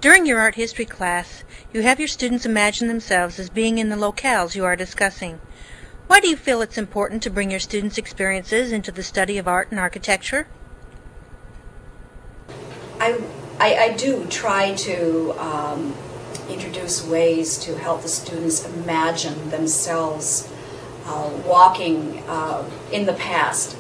During your art history class, you have your students imagine themselves as being in the locales you are discussing. Why do you feel it's important to bring your students' experiences into the study of art and architecture? I do try to introduce ways to help the students imagine themselves walking in the past.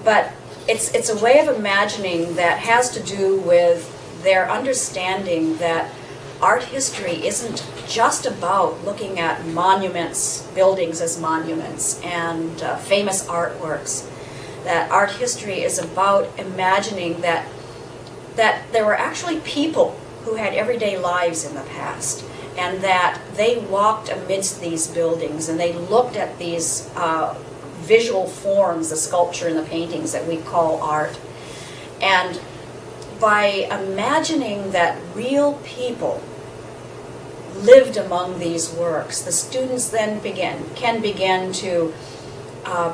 But it's a way of imagining that has to do with their understanding that art history isn't just about looking at monuments, buildings as monuments, and famous artworks. That art history is about imagining that there were actually people who had everyday lives in the past, and that they walked amidst these buildings and they looked at these visual forms, the sculpture and the paintings that we call art. And by imagining that real people lived among these works, the students then can begin to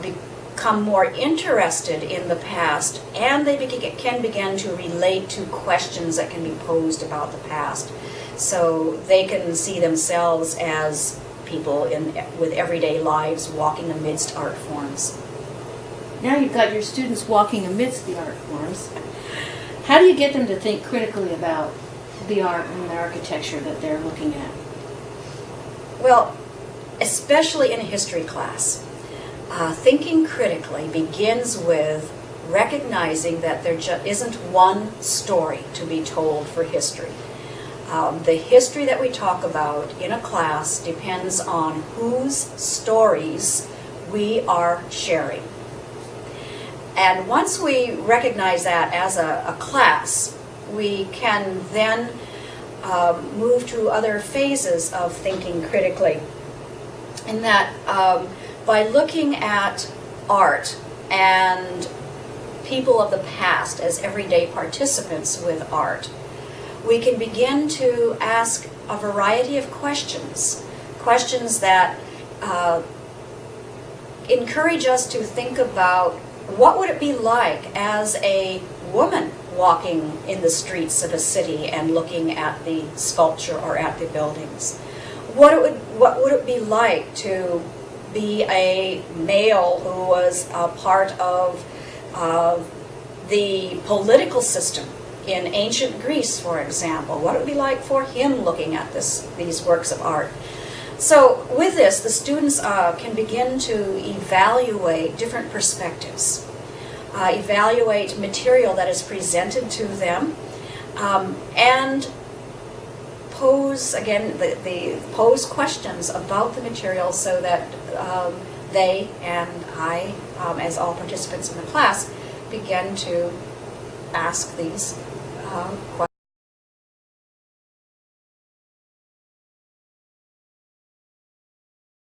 become more interested in the past, and they can begin to relate to questions that can be posed about the past. So they can see themselves as people with everyday lives walking amidst art forms. Now you've got your students walking amidst the art forms. How do you get them to think critically about the art and the architecture that they're looking at? Well, especially in a history class, thinking critically begins with recognizing that there isn't one story to be told for history. The history that we talk about in a class depends on whose stories we are sharing. And once we recognize that as a class, we can then move to other phases of thinking critically. In that, by looking at art and people of the past as everyday participants with art, we can begin to ask a variety of questions that encourage us to think about what would it be like as a woman walking in the streets of a city and looking at the sculpture or at the buildings. What would it be like to be a male who was a part of the political system in ancient Greece, for example? What would it be like for him looking at these works of art? So with this, the students can begin to evaluate different perspectives, evaluate material that is presented to them, and pose, again, pose questions about the material so that they and I, as all participants in the class, begin to ask these questions.